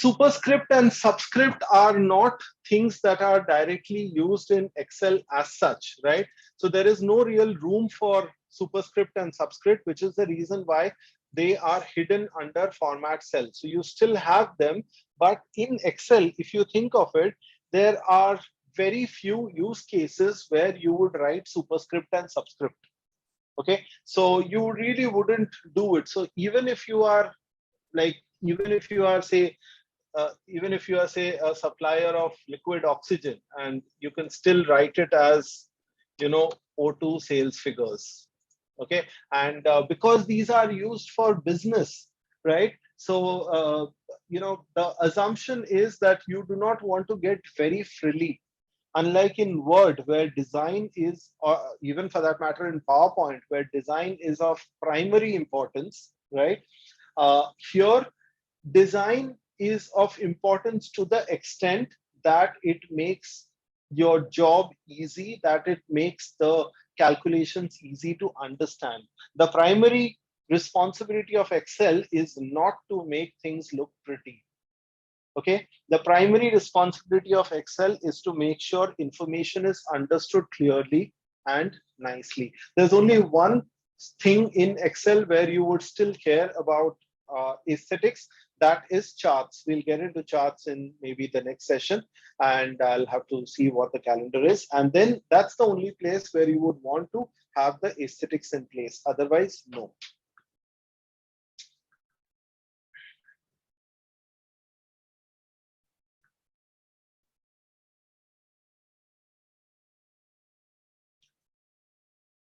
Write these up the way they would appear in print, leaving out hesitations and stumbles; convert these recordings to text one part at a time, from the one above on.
Superscript and subscript are not things that are directly used in Excel as such, right? So there is no real room for superscript and subscript, which is the reason why they are hidden under format cells. So you still have them, but in Excel, if you think of it, there are very few use cases where you would write superscript and subscript. Okay, so you really wouldn't do it. So even if you are like, even if you are say a supplier of liquid oxygen, and you can still write it as, O2 sales figures. Okay, and because these are used for business, right? So the assumption is that you do not want to get very frilly, unlike in Word, where design is, or even for that matter in PowerPoint, where design is of primary importance, right? Here, design is of importance to the extent that it makes your job easy, that it makes the calculations easy to understand. The primary responsibility of Excel is not to make things look pretty. Okay, the primary responsibility of Excel is to make sure information is understood clearly and nicely. There's only one thing in Excel where you would still care about aesthetics, that is charts. We'll get into charts in maybe the next session, and I'll have to see what the calendar is. And then that's the only place where you would want to have the aesthetics in place. Otherwise, no.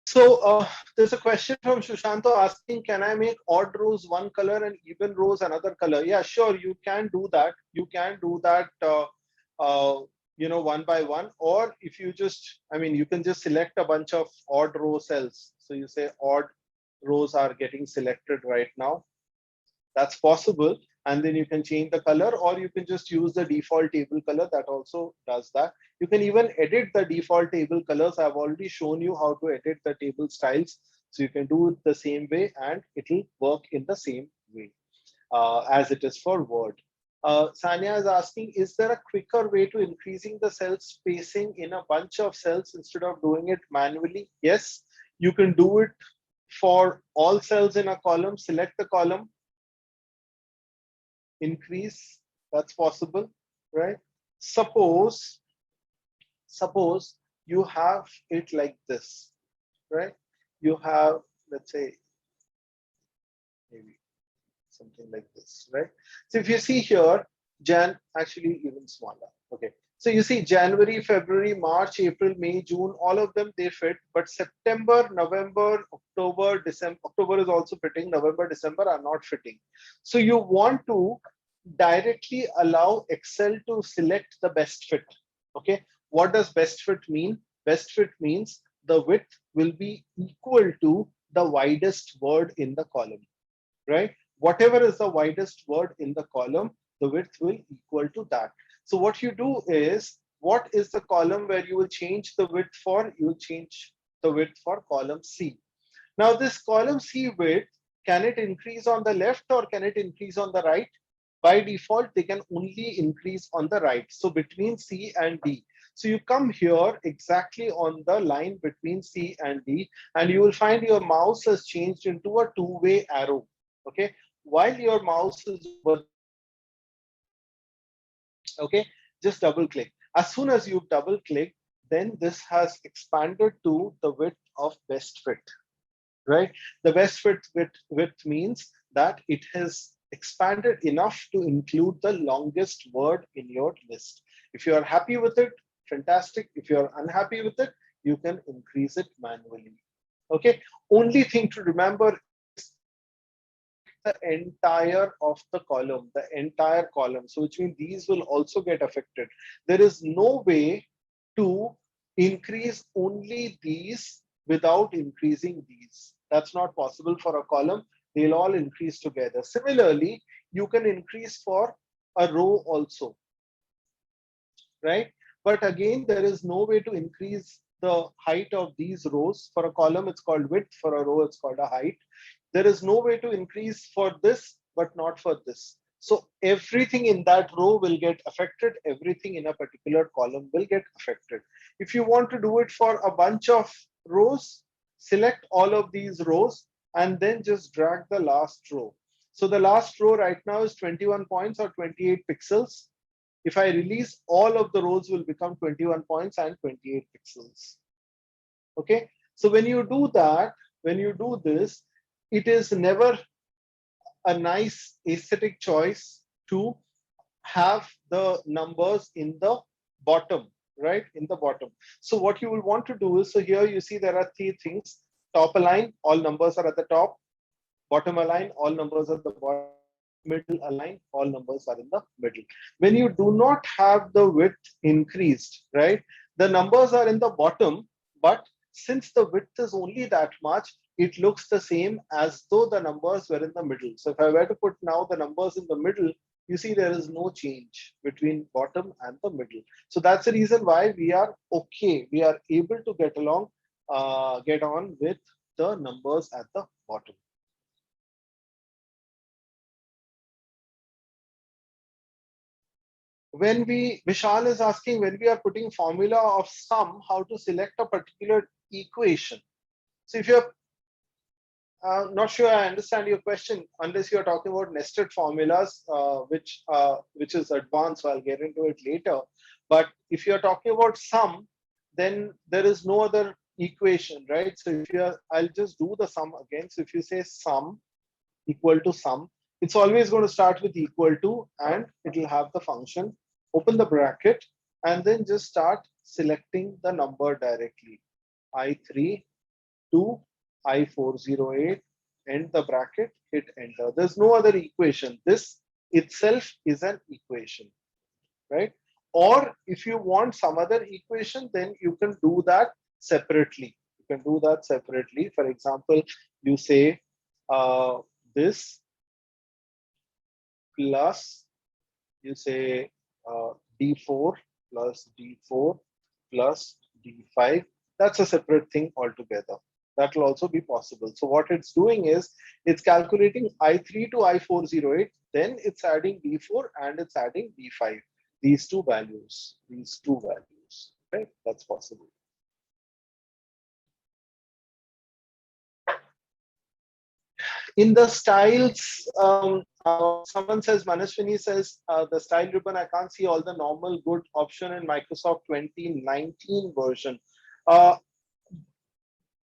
So there's a question from Shushanto asking, can I make odd rows one color and even rows another color? Yeah, sure, you can do that. You can do that, one by one. Or if you just, you can just select a bunch of odd row cells. So you say odd rows are getting selected right now. That's possible. And then you can change the color, or you can just use the default table color. That also does that. You can even edit the default table colors. I've already shown you how to edit the table styles. So you can do it the same way, and it will work in the same way as it is for Word. Sanya is asking, is there a quicker way to increasing the cell spacing in a bunch of cells instead of doing it manually? Yes, you can do it for all cells in a column. Select the column, increase, that's possible, right? Suppose you have it like this, right? You have, let's say, maybe something like this, right? So if you see here, actually even smaller, okay. So you see January, February, March, April, May, June, all of them, they fit, but September, November, October, December, October is also fitting, November, December are not fitting. So you want to directly allow Excel to select the best fit, okay? What does best fit mean? Best fit means the width will be equal to the widest word in the column, right? Whatever is the widest word in the column, the width will equal to that. So what you do is, what is the column where you will change the width for? You will change the width for column C. Now this column C width, can it increase on the left or can it increase on the right? By default, they can only increase on the right. So between C and D. So you come here exactly on the line between C and D, and you will find your mouse has changed into a two-way arrow. Okay, while your mouse is over, okay, just double click. As soon as you double click, then this has expanded to the width of best fit, right? The best fit width means that it has expanded enough to include the longest word in your list. If you are happy with it, fantastic. If you are unhappy with it, you can increase it manually. Okay, only thing to remember, the entire of the column, the entire column. So which means these will also get affected. There is no way to increase only these without increasing these. That's not possible for a column. They'll all increase together. Similarly, you can increase for a row also, right? But again, there is no way to increase the height of these rows. For a column, it's called width. For a row, it's called a height. There is no way to increase for this, but not for this. So everything in that row will get affected. Everything in a particular column will get affected. If you want to do it for a bunch of rows, select all of these rows and then just drag the last row. So the last row right now is 21 points or 28 pixels. If I release, all of the rows will become 21 points and 28 pixels. Okay. So when you do that, when you do this, it is never a nice aesthetic choice to have the numbers in the bottom, right? In the bottom. So what you will want to do is, so here you see there are three things. Top align, all numbers are at the top. Bottom align, all numbers are at the bottom. Middle align, all numbers are in the middle. When you do not have the width increased, right? The numbers are in the bottom, but since the width is only that much, it looks the same as though the numbers were in the middle. So if I were to put now the numbers in the middle, you see there is no change between bottom and the middle. So that's the reason why we are okay. We are able to get along, get on with the numbers at the bottom. When Vishal is asking, when we are putting formula of sum, how to select a particular equation. So if you're not sure I understand your question, unless you're talking about nested formulas, which is advanced, so I'll get into it later. But if you're talking about sum, then there is no other equation, right? So if you're, I'll just do the sum again. So if you say sum equal to sum, it's always going to start with equal to, and it will have the function. Open the bracket and then just start selecting the number directly. I3 to I408, end the bracket, hit enter. There's no other equation. This itself is an equation, right? Or if you want some other equation, then you can do that separately. You can do that separately. For example, you say this plus, you say D4 plus D4 plus D5. That's a separate thing altogether. That will also be possible. So what it's doing is it's calculating I3 to I408, then it's adding D4 and it's adding D5. These two values, right? That's possible. In the styles, someone says, Manashwini says, the style ribbon, I can't see all the normal good option in Microsoft 2019 version.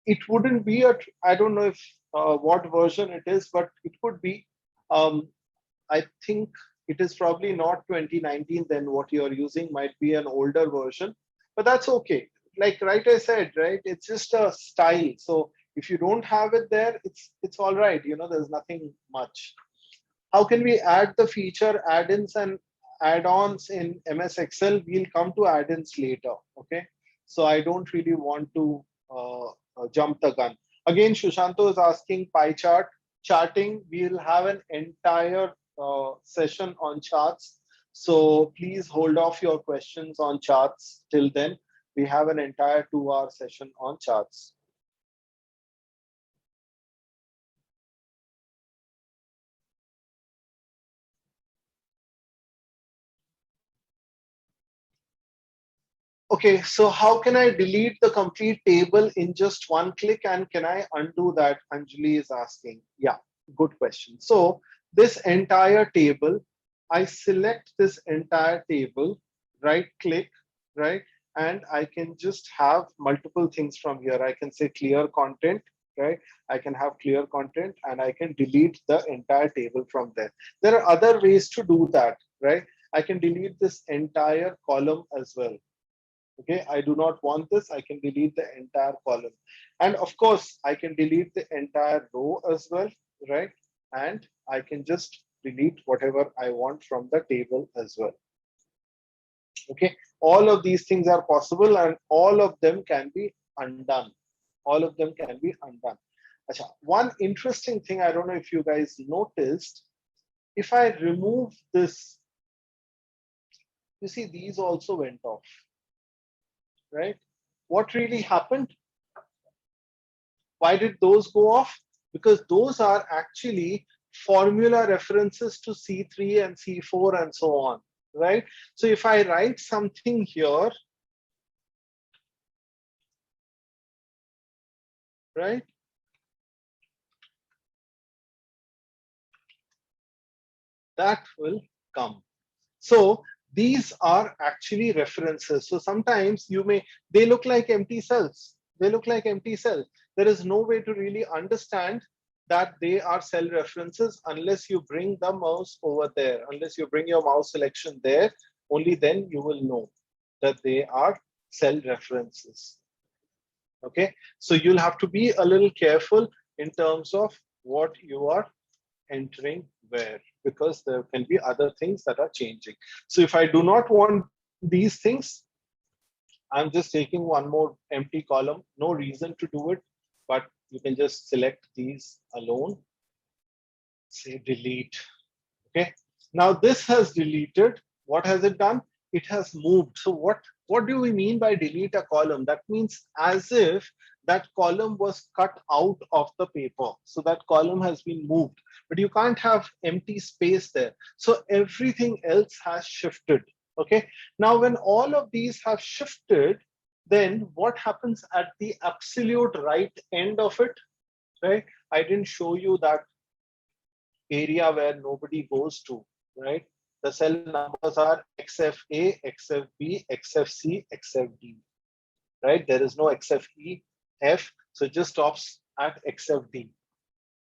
It wouldn't be I don't know if what version it is, but it could be. I think it is probably not 2019, then what you're using might be an older version, but that's okay. Like I said, right, it's just a style. So if you don't have it there, it's all right. You know, there's nothing much. How can we add the feature add-ins and add-ons in MS Excel? We'll come to add-ins later, okay? So I don't really want to jump the gun. Again, Shushanto is asking pie chart. Charting, we'll have an entire session on charts. So please hold off your questions on charts till then. We have an entire 2-hour session on charts. Okay, so how can I delete the complete table in just one click, and can I undo that? Anjali is asking. Yeah, good question. So this entire table, I select this entire table, right click, right? And I can just have multiple things from here. I can say clear content, right? I can have clear content and I can delete the entire table from there. There are other ways to do that, right? I can delete this entire column as well. Okay, I do not want this. I can delete the entire column. And of course, I can delete the entire row as well, right? And I can just delete whatever I want from the table as well. Okay, all of these things are possible and all of them can be undone. All of them can be undone. Achha, one interesting thing, I don't know if you guys noticed, if I remove this, you see these also went off, right? What really happened? Why did those go off? Because those are actually formula references to C3 and C4 and so on, right? So if I write something here, right? That will come. So these are actually references. So sometimes they look like empty cells. They look like empty cells. There is no way to really understand that they are cell references unless you bring the mouse over there, unless you bring your mouse selection there, only then you will know that they are cell references. Okay, so you'll have to be a little careful in terms of what you are entering where, because there can be other things that are changing. So if I do not want these things, I'm just taking one more empty column, no reason to do it, but you can just select these alone, say delete. Okay, now this has deleted. What has it done? It has moved. So what do we mean by delete a column? That means as if that column was cut out of the paper. So that column has been moved, but you can't have empty space there. So everything else has shifted. Okay, now when all of these have shifted, then what happens at the absolute right end of it, right? I didn't show you that area where nobody goes to, right? The cell numbers are XFA, XFB, XFC, XFD, right? There is no XFE, F, so it just stops at XFD.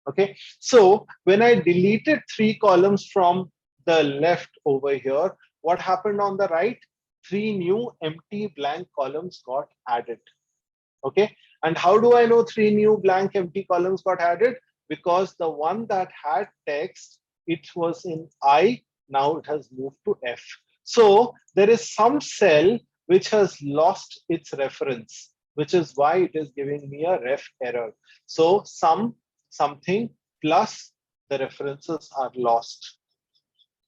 Okay, so when I deleted 3 columns from the left over here, what happened on the right? 3 new empty blank columns got added. Okay, and how do I know 3 new blank empty columns got added? Because the one that had text, it was in I, now it has moved to F. So there is some cell which has lost its reference, which is why it is giving me a ref error. So something plus the references are lost.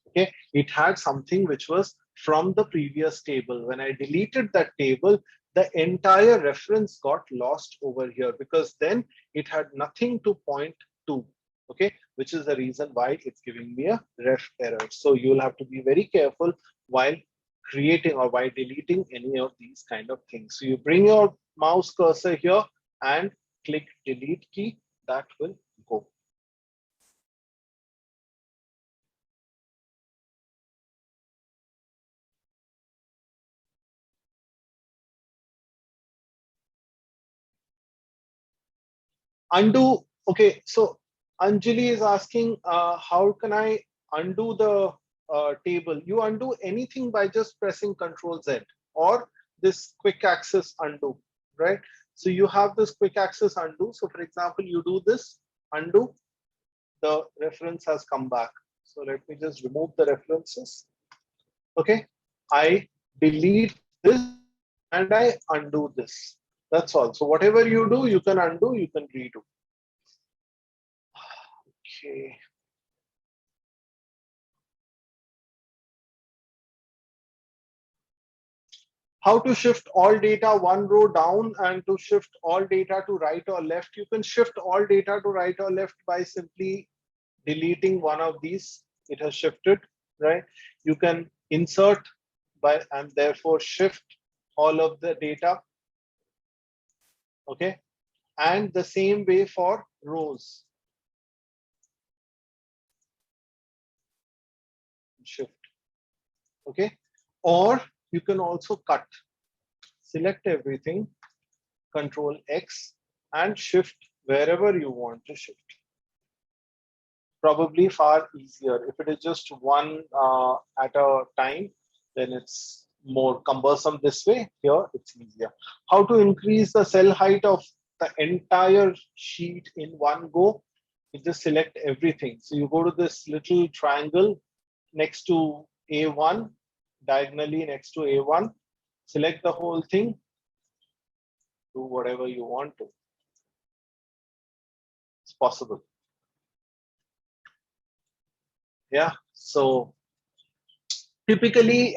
Okay, it had something which was from the previous table. When I deleted that table, the entire reference got lost over here, because then it had nothing to point to. Okay, which is the reason why it's giving me a ref error. So you'll have to be very careful while creating or while deleting any of these kind of things. So you bring your mouse cursor here and click delete key, that will go. Undo. Okay, so Anjali is asking, how can I undo the table? You undo anything by just pressing Control Z or this quick access undo, right? So you have this quick access undo. So for example, you do this undo, the reference has come back. So let me just remove the references. Okay, I delete this and I undo this. That's all. So whatever you do, you can undo, you can redo. Okay. How to shift all data one row down and to shift all data to right or left? You can shift all data to right or left by simply deleting one of these. It has shifted, right? You can insert by and therefore shift all of the data. Okay, and the same way for rows. Shift. Okay, or you can also cut. Select everything, Control X, and shift wherever you want to shift. Probably far easier. If it is just one at a time, then it's more cumbersome this way. Here, it's easier. How to increase the cell height of the entire sheet in one go? You just select everything. So you go to this little triangle next to A1, diagonally next to A1, select the whole thing, do whatever you want to. It's possible. Yeah, so typically,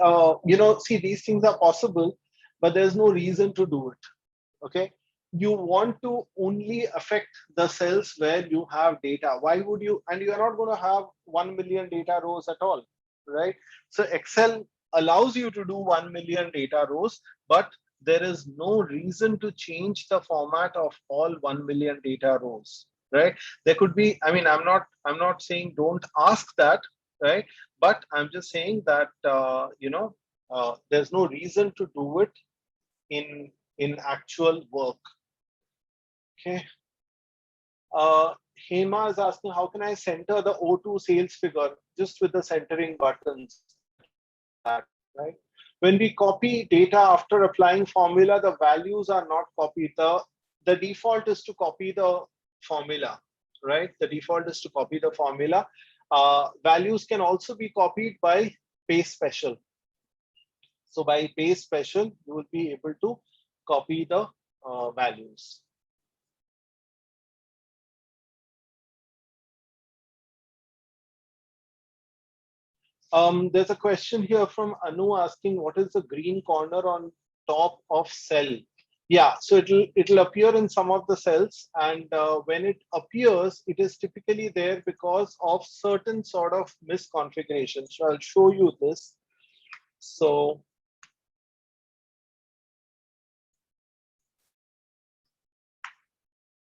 see, these things are possible, but there's no reason to do it. Okay, you want to only affect the cells where you have data. Why would you? And you are not going to have 1 million data rows at all, right? So Excel allows you to do 1 million data rows, but there is no reason to change the format of all 1 million data rows, right? There could be, I mean, I'm not saying don't ask that, right? But I'm just saying that, there's no reason to do it in actual work. Okay. Hema is asking, how can I center the O2 sales figure just with the centering buttons? I told you that, right? When we copy data after applying formula, the values are not copied. The default is to copy the formula, right? The default is to copy the formula. Values can also be copied by paste special. So by paste special, you will be able to copy the values. There's a question here from Anu asking, what is the green corner on top of cell? Yeah, so it'll appear in some of the cells, and when it appears, it is typically there because of certain sort of misconfiguration. So I'll show you this. So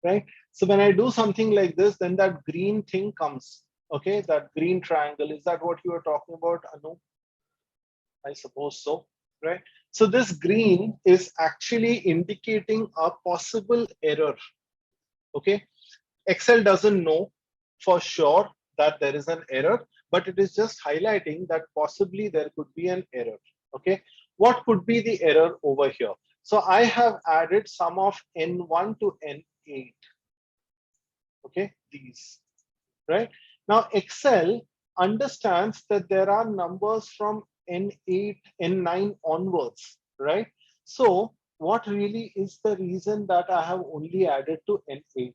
right, so when I do something like this, then that green thing comes. Okay, that green triangle, is that what you were talking about, Anu? I suppose so, right? So this green is actually indicating a possible error. Okay, Excel doesn't know for sure that there is an error, but it is just highlighting that possibly there could be an error. Okay, what could be the error over here? So I have added sum of N1 to N8. Okay, these, right? Now Excel understands that there are numbers from N8, N9 onwards, right? So what really is the reason that I have only added to N8?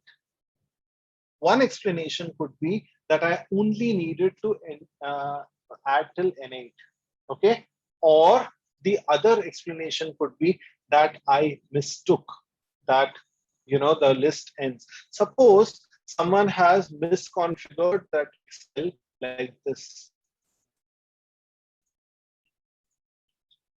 One explanation could be that I only needed to add till N8, okay? Or the other explanation could be that I mistook that, the list ends. Suppose someone has misconfigured that Excel like this,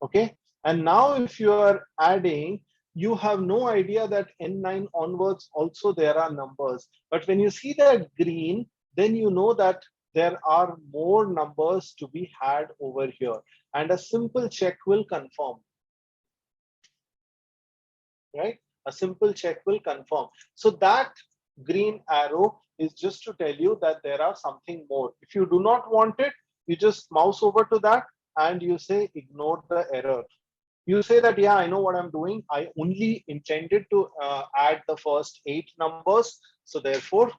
okay? And now if you are adding, you have no idea that N9 onwards also there are numbers. But when you see that green, then you know that there are more numbers to be had over here. And a simple check will confirm, right? A simple check will confirm. So that green arrow is just to tell you that there are something more. If you do not want it, you just mouse over to that and you say ignore the error. You say that, yeah, I know what I'm doing. I only intended to add the first 8 numbers. So therefore,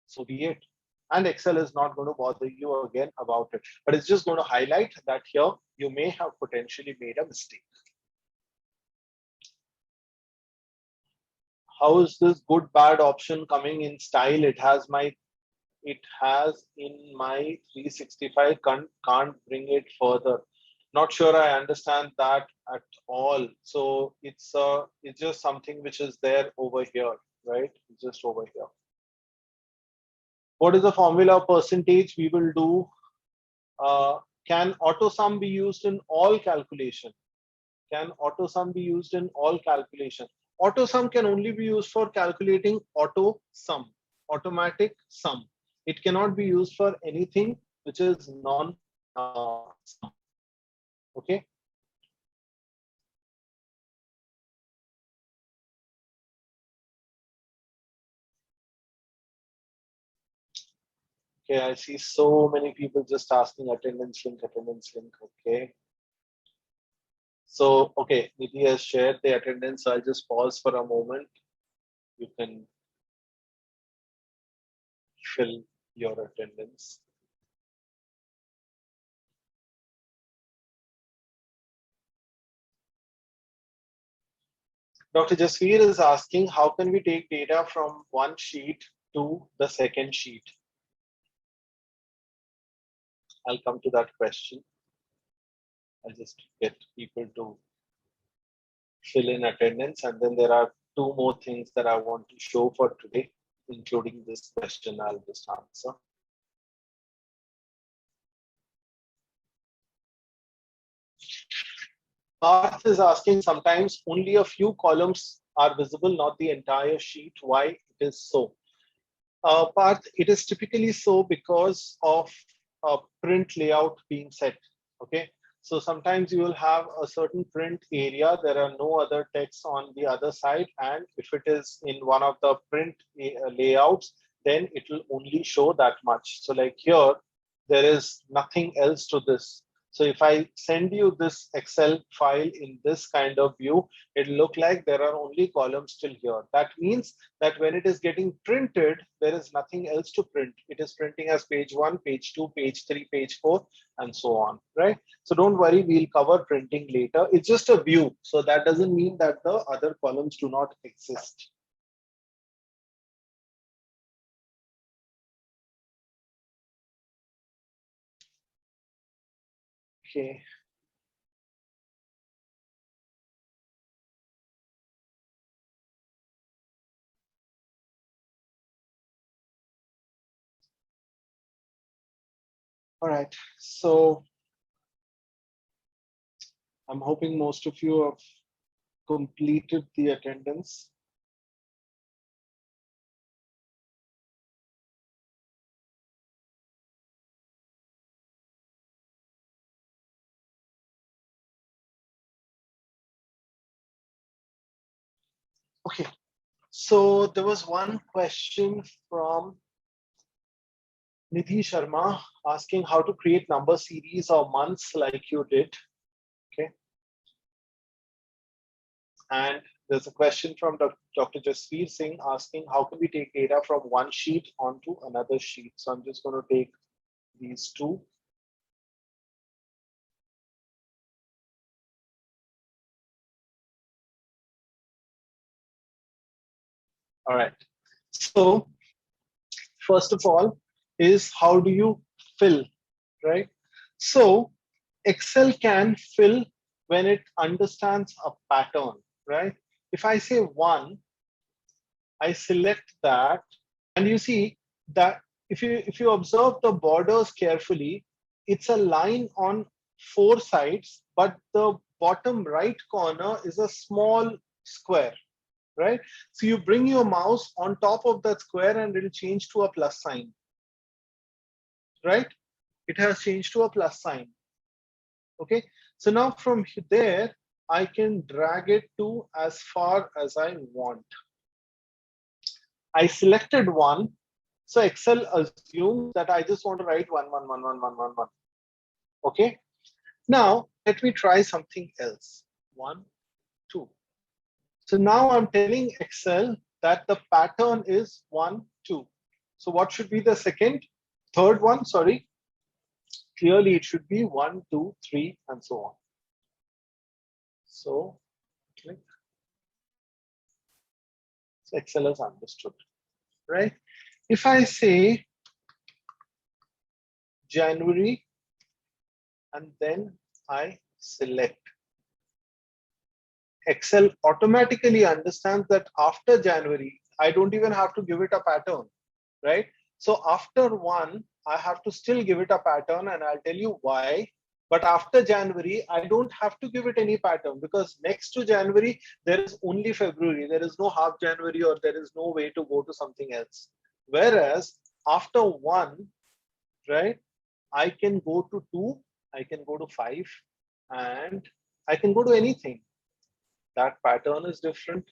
so be it. And Excel is not going to bother you again about it. But it's just going to highlight that here you may have potentially made a mistake. How is this good bad option coming in style? It has in my 365, can't bring it further. Not sure I understand that at all. So it's just something which is there over here, right? It's just over here. What is the formula percentage we will do? Can auto sum be used in all calculation? Can auto sum be used in all calculation? Auto sum can only be used for calculating auto sum, automatic sum. It cannot be used for anything which is non sum. Okay. Okay, I see so many people just asking attendance link, attendance link. Okay. So, okay, Nidhi has shared the attendance. So I'll just pause for a moment. You can fill your attendance. Dr. Jasveer is asking, how can we take data from one sheet to the second sheet? I'll come to that question. I'll just get people to fill in attendance, and then there are two more things that I want to show for today, including this question I'll just answer. Parth is asking, sometimes only a few columns are visible, not the entire sheet. Why it is so? Parth, it is typically so because of print layout being set. Okay, so sometimes you will have a certain print area. There are no other text on the other side, and if it is in one of the print layouts, then it will only show that much. So like here, there is nothing else to this. So if I send you this Excel file in this kind of view, it'll look like there are only columns till here. That means that when it is getting printed, there is nothing else to print. It is printing as page 1, page 2, page 3, page 4, and so on, right? So don't worry, we'll cover printing later. It's just a view. So that doesn't mean that the other columns do not exist. Okay. All right. So I'm hoping most of you have completed the attendance. Okay. So there was one question from Nidhi Sharma asking how to create number series or months like you did. Okay. And there's a question from Dr. Jasveer Singh asking how can we take data from one sheet onto another sheet. So I'm just going to take these two. All right. So first of all is how do you fill, right? So Excel can fill when it understands a pattern, right? If I say 1, I select that, and you see that if you observe the borders carefully, it's a line on 4 sides, but the bottom right corner is a small square, right? So you bring your mouse on top of that square and it'll change to a plus sign, right? It has changed to a plus sign. Okay, so now from there, I can drag it to as far as I want. I selected 1. So Excel assumes that I just want to write 1, 1, 1, 1, 1, 1, 1. Okay. Now let me try something else. 1, 2. So now I'm telling Excel that the pattern is 1, 2. So what should be the third one? Sorry. Clearly it should be 1, 2, 3, and so on. So click. So Excel has understood, right? If I say January and then I select, Excel automatically understands that after January, I don't even have to give it a pattern, right? So after 1, I have to still give it a pattern, and I'll tell you why. But after January, I don't have to give it any pattern because next to January, there is only February. There is no half January, or there is no way to go to something else. Whereas after 1, right, I can go to 2, I can go to 5, and I can go to anything. That pattern is different.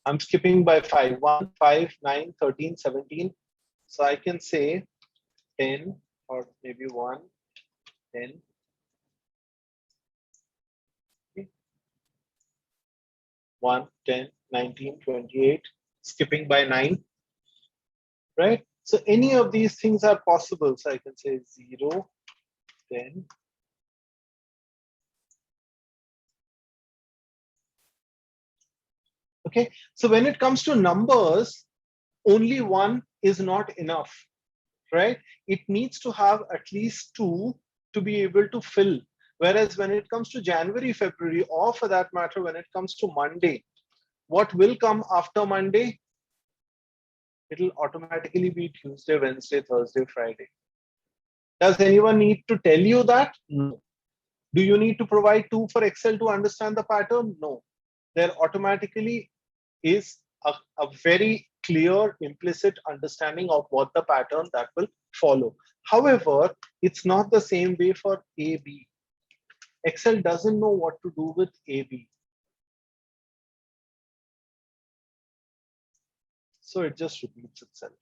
I'm skipping by 5, 1, 5, 9, 13, 17. So I can say 10 or maybe 1, 10. Okay. 1, 10, 19, 28, skipping by 9, right? So any of these things are possible. So I can say 0, 10. Okay, so when it comes to numbers, only 1 is not enough, right? It needs to have at least 2 to be able to fill. Whereas when it comes to January, February, or for that matter, when it comes to Monday, what will come after Monday? It'll automatically be Tuesday, Wednesday, Thursday, Friday. Does anyone need to tell you that? No. Do you need to provide two for Excel to understand the pattern? No. There automatically is a very clear implicit understanding of what the pattern that will follow. However, it's not the same way for AB. Excel doesn't know what to do with AB. So it just repeats itself,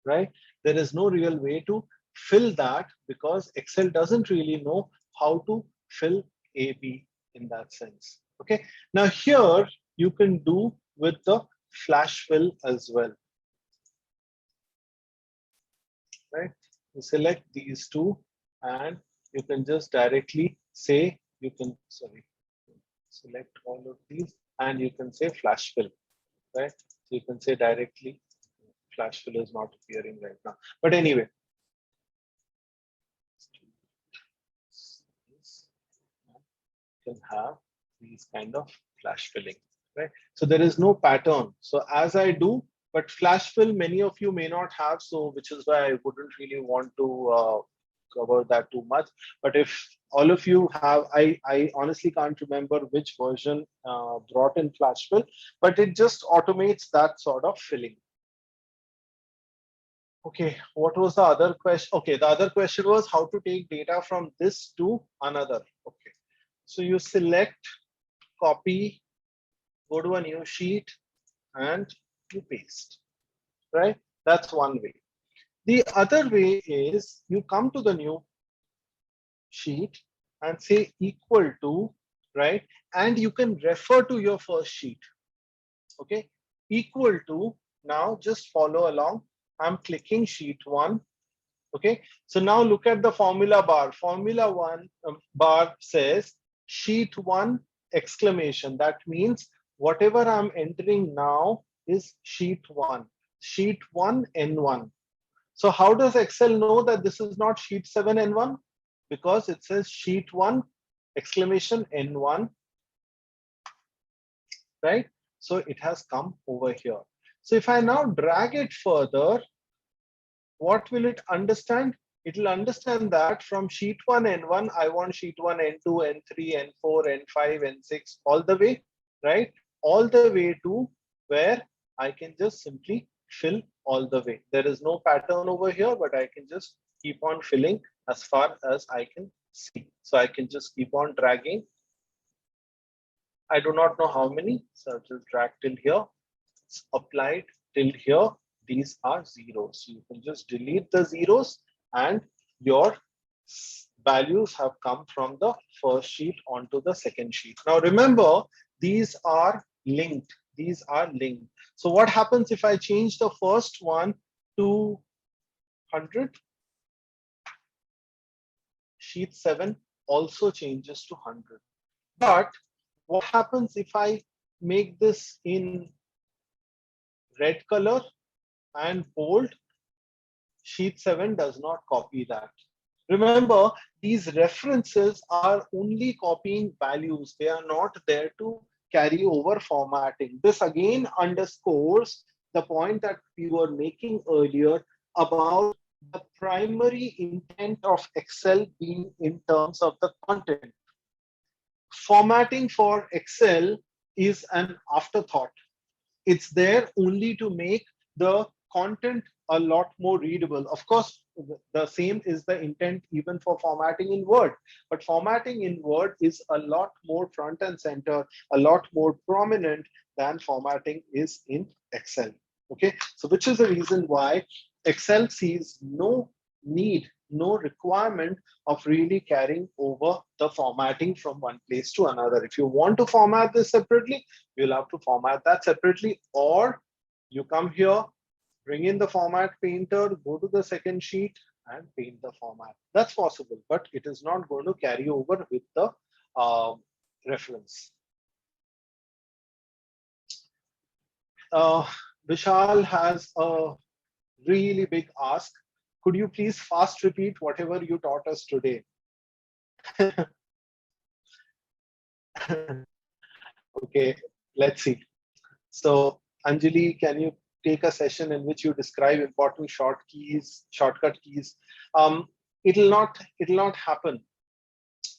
right? There is no real way to fill that because Excel doesn't really know how to fill AB in that sense. Okay. Now here you can do with the flash fill as well, right? You select these two and you can just directly say, you can, sorry, select all of these and you can say flash fill, right? So you can say directly, flash fill is not appearing right now. But anyway, can have these kind of flash filling, right? So there is no pattern. So as I do, but flash fill, many of you may not have, so which is why I wouldn't really want to cover that too much. But if all of you have, I honestly can't remember which version brought in flash fill, but it just automates that sort of filling. Okay, what was the other question? Okay, the other question was how to take data from this to another. Okay, so you select, copy, go to a new sheet, and you paste, right? That's one way. The other way is you come to the new sheet and say equal to, right? And you can refer to your first sheet, okay? Equal to, now just follow along. I'm clicking sheet one, okay? So now look at the formula bar. Formula one bar says sheet one exclamation. That means whatever I'm entering now is sheet one N1. So how does Excel know that this is not sheet 7 N1? Because it says sheet one exclamation N1, right? So it has come over here. So if I now drag it further, what will it understand? It will understand that from sheet 1 N1, I want sheet 1 N2, N3, N4, N5, N6, all the way, right? All the way to where I can just simply fill all the way. There is no pattern over here, but I can just keep on filling as far as I can see. So I can just keep on dragging. I do not know how many, so I'll just drag till here. It's applied till here. These are zeros. You can just delete the zeros and your values have come from the first sheet onto the second sheet. Now remember, these are linked. These are linked. So what happens if I change the first one to 100? Sheet 7 also changes to 100. But what happens if I make this in red color and bold? Sheet 7 does not copy that. Remember, these references are only copying values. They are not there to carry over formatting. This again underscores the point that we were making earlier about the primary intent of Excel being in terms of the content. Formatting for Excel is an afterthought. It's there only to make the content a lot more readable. Of course, the same is the intent even for formatting in Word, but formatting in Word is a lot more front and center, a lot more prominent than formatting is in Excel. Okay, so which is the reason why Excel sees no need, no requirement of really carrying over the formatting from one place to another. If you want to format this separately, you'll have to format that separately, or you come here, bring in the format painter, go to the second sheet and paint the format. That's possible, but it is not going to carry over with the reference. Vishal has a really big ask. Could you please fast repeat whatever you taught us today? Okay, let's see. So Anjali, can you take a session in which you describe important shortcut keys? Um, it'll not happen.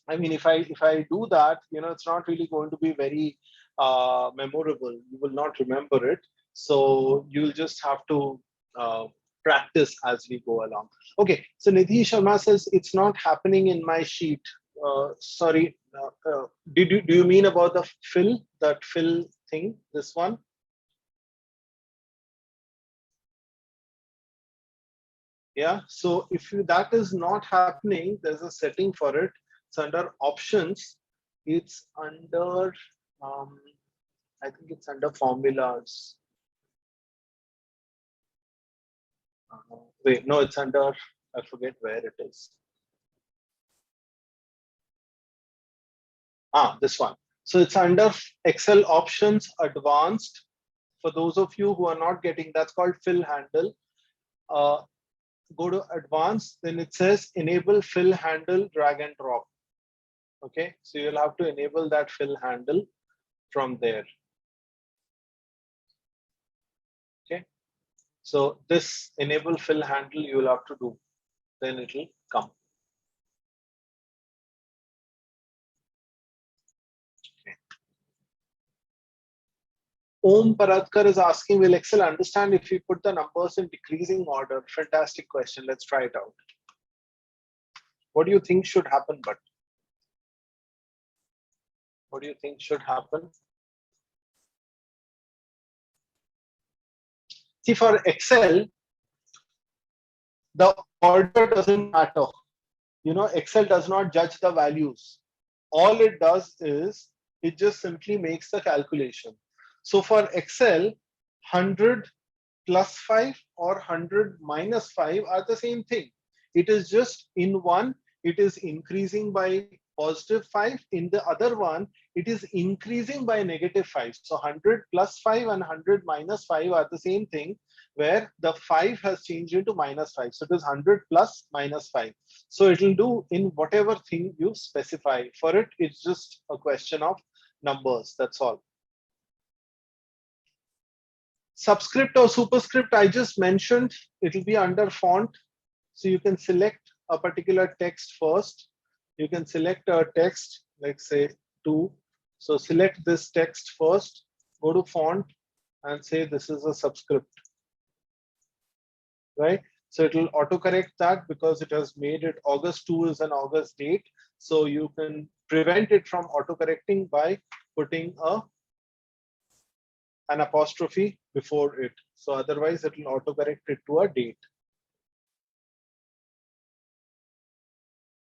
I mean, if I do that, it's not really going to be very memorable. You will not remember it. So you'll just have to uh, practice as we go along. Okay. So Nidhi Sharma says it's not happening in my sheet. Sorry. Do you mean about the fill thing? This one? Yeah. So if that is not happening, there's a setting for it. It's under options. It's under um, I think it's under formulas. Wait, no, it's under, I forget where it is. This one. So it's under Excel options advanced. For those of you who are not getting, that's called fill handle. Uh, Go to advanced, then it says enable fill handle drag and drop. Okay, so you'll have to enable that fill handle from there. Okay, so this enable fill handle you will have to do, then it will come. Okay. Om Paradkar is asking, will Excel understand if we put the numbers in decreasing order? Fantastic question. Let's try it out. What do you think should happen, but what do you think should happen? See, for Excel, the order doesn't matter. Excel does not judge the values. All it does is it just simply makes the calculation. So for Excel, 100 plus 5 or 100 minus 5 are the same thing. It is just in one, it is increasing by positive 5. In the other one, it is increasing by negative 5. So 100 plus 5 and 100 minus 5 are the same thing, where the 5 has changed into minus 5. So it is 100 plus minus 5. So it will do in whatever thing you specify. For it, it's just a question of numbers. That's all. Subscript or superscript, I just mentioned, it will be under font. So you can select a particular text first. You can select a text, like say 2. So select this text first, go to font and say this is a subscript, right? So it will autocorrect that because it has made it August 2 is an August date. So you can prevent it from autocorrecting by putting an apostrophe before it. So otherwise it will autocorrect it to a date.